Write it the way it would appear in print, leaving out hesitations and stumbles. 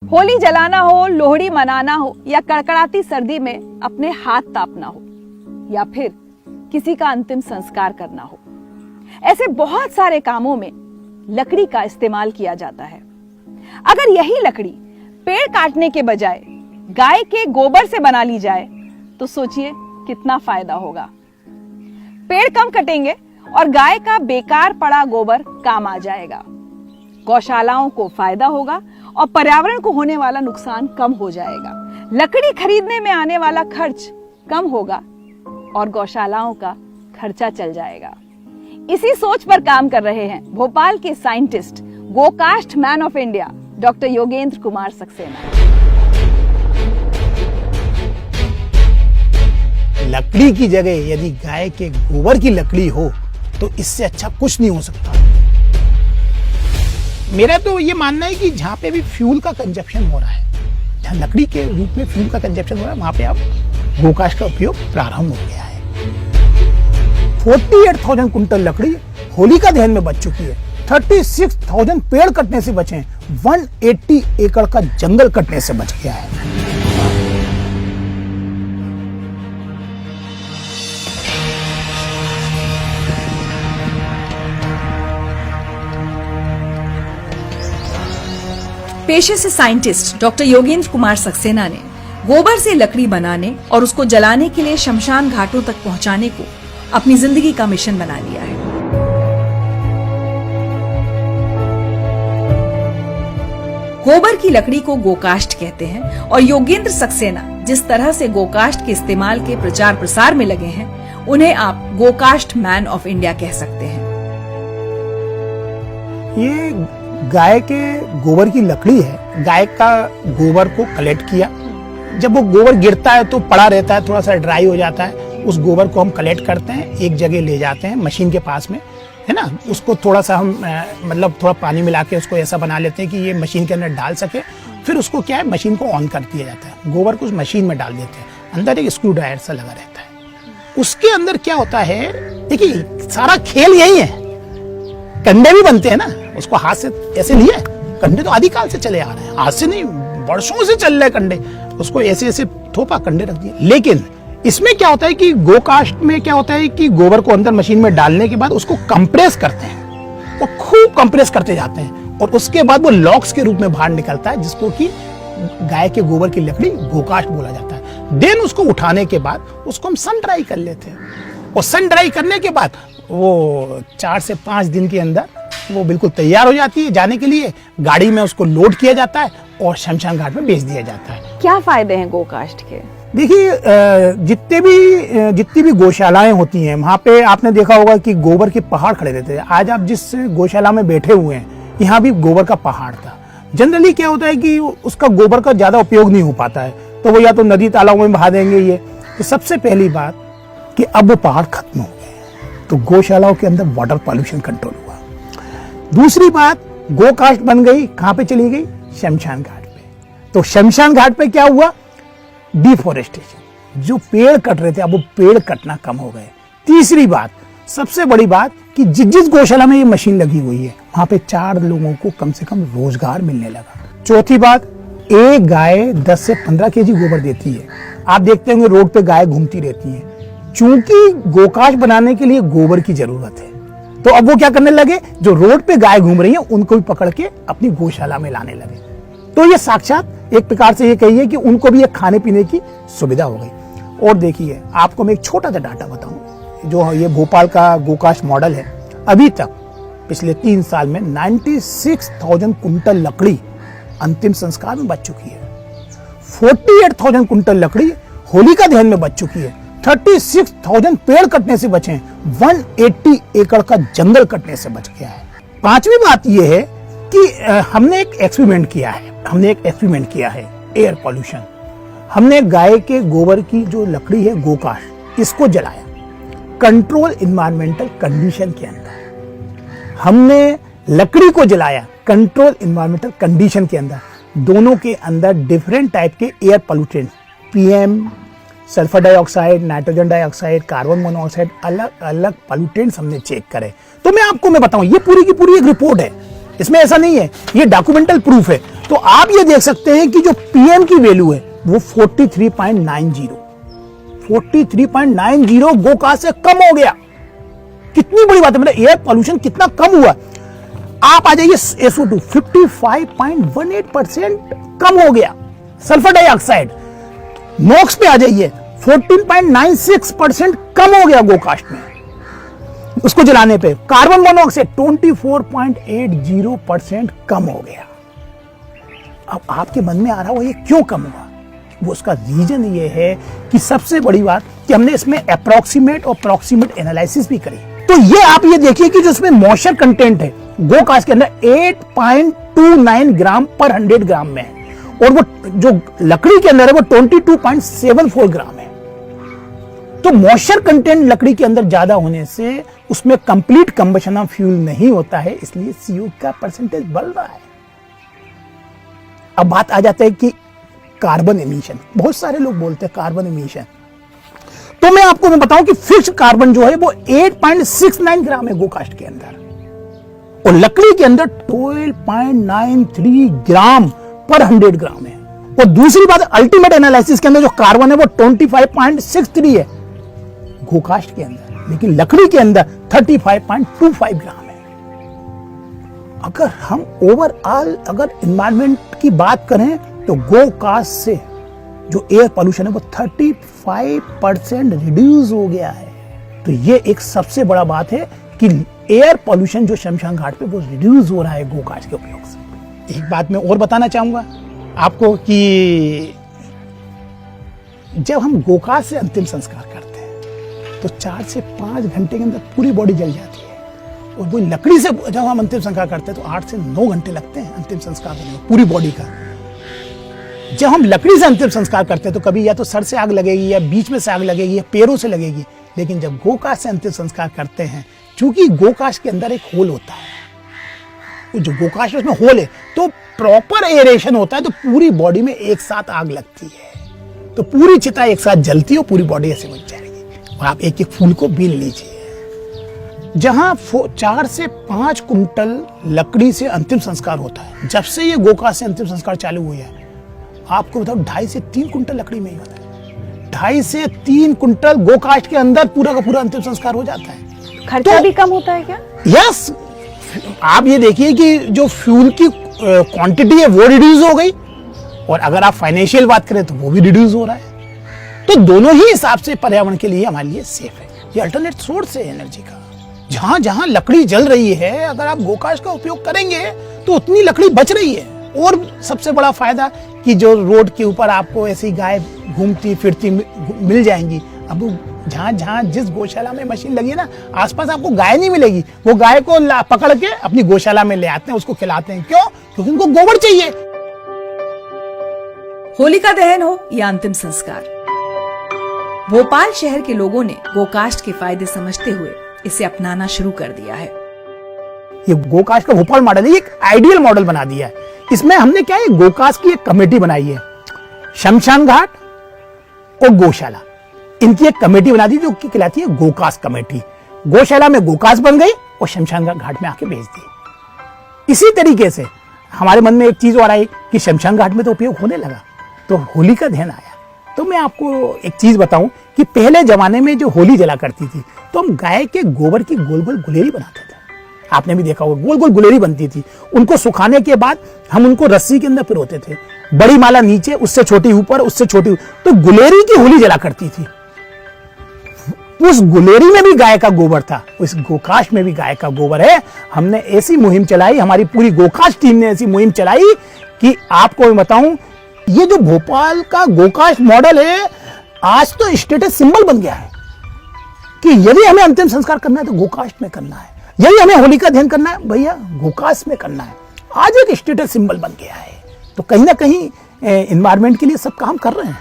होली जलाना हो, लोहड़ी मनाना हो या कड़कड़ाती सर्दी में अपने हाथ तापना हो या फिर किसी का अंतिम संस्कार करना हो, ऐसे बहुत सारे कामों में लकड़ी का इस्तेमाल किया जाता है। अगर यही लकड़ी पेड़ काटने के बजाय गाय के गोबर से बना ली जाए तो सोचिए कितना फायदा होगा। पेड़ कम कटेंगे और गाय का बेकार पड़ा गोबर काम आ जाएगा। गौशालाओं को फायदा होगा और पर्यावरण को होने वाला नुकसान कम हो जाएगा। लकड़ी खरीदने में आने वाला खर्च कम होगा और गौशालाओं का खर्चा चल जाएगा। इसी सोच पर काम कर रहे हैं भोपाल के साइंटिस्ट, गोकास्ट man of India doctor Yogendra Kumar Saxena. लकड़ी की जगह यदि गाय के गोबर की लकड़ी हो तो इससे अच्छा कुछ नहीं हो सकता। मेरा तो ये मानना है कि जहाँ पे भी फ्यूल का कंजप्शन हो रहा है, जहाँ लकड़ी के रूप में फ्यूल का कंजप्शन हो रहा है, वहाँ पे अब गोकास्ट का उपयोग प्रारंभ हो गया है। 48,000 कुंटल लकड़ी होली का दहन में बच चुकी है। 36,000 पेड़ कटने से बचे हैं। 180 एकड़ का जंगल कटने से बच गया है। पेशे से साइंटिस्ट डॉक्टर योगेंद्र कुमार सक्सेना ने गोबर से लकड़ी बनाने और उसको जलाने के लिए शमशान घाटों तक पहुंचाने को अपनी जिंदगी का मिशन बना लिया है। गोबर की लकड़ी को गोकास्ट कहते हैं और योगेंद्र सक्सेना जिस तरह से गोकास्ट के इस्तेमाल के प्रचार प्रसार में लगे हैं, उन्हें आप गोकास्ट मैन ऑफ इंडिया कह सकते हैं। ये गाय के गोबर की लकड़ी है। गाय का गोबर को कलेक्ट किया। जब वो गोबर गिरता है तो पड़ा रहता है, थोड़ा सा ड्राई हो जाता है। उस गोबर को हम कलेक्ट करते हैं, एक जगह ले जाते हैं मशीन के पास में, है ना। उसको थोड़ा सा हम मतलब थोड़ा पानी मिला के उसको ऐसा बना लेते हैं कि ये मशीन के अंदर डाल सके। फिर उसको क्या है, मशीन को ऑन कर दिया जाता है। गोबर को उस मशीन में डाल देते हैं। अंदर एक स्क्रू ड्राइवर सा लगा रहता है। उसके अंदर क्या होता है, देखिए सारा खेल यही है। कंडे भी बनते हैं ना, उसको हाथ से ऐसे लिया। कंडे तो आदिकाल से चले आ रहे हैं, आज से नहीं, वर्षों से चल रहे कंडे। उसको ऐसे ऐसे थोपा, कंडे रख दिए। लेकिन इसमें क्या होता है कि गोकास्ट में क्या होता है कि गोबर को अंदर मशीन में डालने के बाद उसको कंप्रेस करते हैं। वो खूब कंप्रेस करते जाते हैं और उसके बाद वो लॉक्स के रूप में बाहर निकलता है, जिसको कि गाय के गोबर की लकड़ी गोकास्ट बोला जाता है। देन उसको उठाने के बाद उसको हम सन ड्राई कर लेते हैं और सन ड्राई करने के बाद वो 4 से 5 दिन के अंदर वो बिल्कुल तैयार हो जाती है जाने के लिए। गाड़ी में उसको लोड किया जाता है और शमशान घाट में बेच दिया जाता है। क्या फायदे हैं गोकास्ट के? देखिए, जितनी भी गौशालाएं होती हैं, वहाँ पे आपने देखा होगा कि गोबर के पहाड़ खड़े रहते हैं। आज आप जिस गौशाला में बैठे हुए हैं, यहाँ भी गोबर का पहाड़ था। जनरली क्या होता है कि उसका गोबर का ज्यादा उपयोग नहीं हो पाता है, तो वो या तो नदी तालाबों में बहा देंगे। ये तो सबसे पहली बात कि अब वो पहाड़ खत्म हो गए, तो गौशालाओं के अंदर वाटर पॉल्यूशन कंट्रोल हुआ। दूसरी बात, गोकास्ट बन गई, कहां पे चली गई? शमशान घाट पे। तो शमशान घाट पे क्या हुआ? डिफोरेस्टेशन। जो पेड़ कट रहे थे, अब वो पेड़ कटना कम हो गए। तीसरी बात, सबसे बड़ी बात कि जिस गौशाला में ये मशीन लगी हुई है, वहां पे 4 लोगों को कम से कम रोजगार मिलने लगा। चौथी बात, एक गाय 10 से 15 केजी गोबर देती है। आप देखते होंगे रोड पे गाय घूमती रहती है। चूंकि गोकास्ट बनाने के लिए गोबर की जरूरत है, तो अब वो क्या करने लगे, जो रोड पे गाय घूम रही है उनको भी पकड़ के अपनी गौशाला में लाने लगे। तो ये साक्षात एक प्रकार से ये कहिए कि उनको भी एक खाने पीने की सुविधा हो गई। और देखिए, आपको मैं एक छोटा सा डाटा बताऊं, जो ये भोपाल का गोकास्ट मॉडल है, अभी तक पिछले 3 साल में 96,000 कुंटल लकड़ी अंतिम संस्कार में बच चुकी है। 48,000 कुंटल लकड़ी होली का दहन में बच चुकी है। 36,000 पेड़ कटने से बचे हैं। 180 एकड़ का जंगल कटने से बच गया है। पांचवी बात यह है कि हमने एक एक्सपेरिमेंट किया है एयर पॉल्यूशन। हमने गाय के गोबर की जो लकड़ी है गोकास्ट, इसको जलाया कंट्रोल इन्वायरमेंटल कंडीशन के अंदर। हमने लकड़ी को जलाया कंट्रोल इन्वायरमेंटल कंडीशन के अंदर। दोनों के अंदर डिफरेंट टाइप के air pollutant, PM, sulphur dioxide, nitrogen dioxide, carbon monoxide, अलग अलग पोल्यूटेंट्स हमने चेक करे। तो मैं बताऊं, ये पूरी की पूरी एक रिपोर्ट है, इसमें ऐसा नहीं है, ये डॉक्यूमेंटल प्रूफ है। तो आप ये देख सकते हैं कि जो पीएम की वैल्यू है वो 43.90 गोकास्ट से कम हो गया। कितनी बड़ी बात है, मतलब एयर पॉल्यूशन कितना कम हुआ। आप आ जाइए SO2 55.18% कम हो गया। सल्फर डाइऑक्साइड नॉक्स पे आ जाइए 14.96% कम हो गया गोकास्ट में उसको जलाने पे। कार्बन मोनोऑक्साइड 24.80% कम हो गया। अब आपके मन में आ रहा हो ये क्यों कम हुआ, वो उसका रीजन ये है कि सबसे बड़ी बात कि हमने इसमें अप्रोक्सीमेट और प्रॉक्सिमेट एनालिसिस भी करी। तो ये आप ये देखिए कि जो इसमें मॉइस्चर कंटेंट है गोकास्ट के अंदर 8.29 ग्राम पर 100 ग्राम में है, और वो जो लकड़ी के अंदर है वो 22.74 ग्राम है। तो मॉइस्चर कंटेंट लकड़ी के अंदर ज्यादा होने से उसमें कंप्लीट कंबशन ऑफ फ्यूल नहीं होता है, इसलिए CO का परसेंटेज बढ़ रहा है। अब बात आ जाता है कि कार्बन एमिशन। बहुत सारे लोग बोलते हैं कार्बन एमिशन, तो मैं आपको बताऊं कि फिक्स्ड कार्बन जो है वो 8.69 ग्राम है गोकास्ट के अंदर, और लकड़ी के अंदर 12.93 ग्राम पर 100 ग्राम है। और दूसरी बात अल्टीमेट एनालिसिस के अंदर जो कार्बन है वो 25.63 है गोकास्ट के अंदर, लेकिन लकड़ी के अंदर 35.25 ग्राम है। अगर हम ओवरऑल अगर एनवायरमेंट की बात करें तो गोकास्ट से जो एयर पोल्यूशन है वो 35% रिड्यूस हो गया है। तो ये एक सबसे बड़ा बात है कि एयर पोल्यूशन जो शमशान घाट पे वो रिड्यूस हो रहा है गोकास्ट के उपयोग से। एक बात मैं और बताना चाहूंगा आपको कि जब हम गोकास्ट से अंतिम संस्कार करते हैं तो 4 से 5 घंटे के अंदर पूरी बॉडी जल जाती है, और वो लकड़ी से जब हम अंतिम संस्कार करते हैं तो 8 से 9 घंटे लगते हैं अंतिम संस्कार करने में पूरी बॉडी का। जब हम लकड़ी से अंतिम संस्कार करते हैं तो कभी या तो सर से आग लगेगी या बीच में से आग लगेगी या पैरों से लगेगी, लेकिन जब गोकास्ट से अंतिम संस्कार करते हैं, चूंकि गोकास्ट के अंदर एक होल होता है, वो जो गोकास्ट उसमें होल है तो प्रॉपर एरेशन होता है, तो पूरी बॉडी में एक साथ आग लगती है, तो पूरी चिता एक साथ जलती है और पूरी बॉडी ऐसे बच जाएगी। और आप एक एक फूल को बीन लीजिए। जहां 4 से 5 कुंटल लकड़ी से अंतिम संस्कार होता है, जब से ये गोकास्ट से अंतिम संस्कार चालू हुआ है, आपको बताओ 2.5 से 3 कुंटल लकड़ी में ही होता है। 2.5 से 3 कुंटल गोकास्ट के अंदर पूरा का पूरा अंतिम संस्कार हो जाता है। खर्चा भी कम होता है क्या? यस, आप ये देखिए कि जो फ्यूल की क्वांटिटी है वो रिड्यूस हो गई, और अगर आप फाइनेंशियल बात करें तो वो भी रिड्यूस हो रहा है। तो दोनों ही हिसाब से पर्यावरण के लिए हमारे लिए सेफ है। ये अल्टरनेट सोर्स है एनर्जी का। जहां जहां लकड़ी जल रही है, अगर आप गोकास्ट का उपयोग करेंगे तो उतनी लकड़ी बच रही है। और सबसे बड़ा फायदा कि जो रोड के ऊपर आपको ऐसी गाय घूमती फिरती मिल जाएंगी। अब जहां जहां जिस गौशाला में मशीन लगी है ना, आसपास आपको गाय नहीं मिलेगी, वो गाय को पकड़ के अपनी गौशाला में ले आते हैं, उसको खिलाते हैं। क्यों? क्योंकि उनको गोबर चाहिए। होलिका दहन हो या अंतिम संस्कार, भोपाल शहर के लोगों ने गोकास्ट के फायदे समझते हुए इसे अपनाना शुरू कर दिया है। ये गोकास्ट का भोपाल मॉडल है, एक आइडियल मॉडल बना दिया है। इसमें हमने क्या है, गोकास्ट की एक कमेटी बनाई है, शमशान घाट और गौशाला, इनकी एक कमेटी बना दी जो कि कहलाती है गोकास्ट कमेटी। गौशाला में गोकास्ट बन गई और शमशान घाट में आके भेज दी। इसी तरीके से हमारे मन में एक चीज और आई कि शमशान घाट में तो उपयोग होने लगा, तो होली का ध्यान आया। तो मैं आपको एक चीज बताऊं कि पहले जमाने में जो होली जला करती थी तो हम गाय के गोबर की गोल गोल गुलेरी बनाते थे। आपने भी देखा होगा, गोल गोल गुलेरी बनती थी। उनको सुखाने के बाद हम उनको रस्सी के अंदर पिरोते थे, बड़ी माला नीचे, उससे छोटी ऊपर, उससे छोटी, तो गुलेरी की होली जला करती थी। उस गुलेरी में भी गाय का गोबर था, उस गोकास्ट में भी गाय का गोबर है। हमने ऐसी मुहिम चलाई, हमारी पूरी गोकास्ट टीम ने ऐसी मुहिम चलाई कि आपको मैं बताऊं, ये जो भोपाल का गोकास्ट मॉडल है आज तो स्टेटस सिंबल बन गया है कि यदि हमें अंतिम संस्कार करना है तो गोकास्ट में करना है, यदि हमें होली का ध्यान करना है भैया गोकास्ट में करना है। आज एक स्टेटस सिंबल बन गया है। तो कहीं ना कहीं एनवायरमेंट के लिए सब काम कर रहे हैं।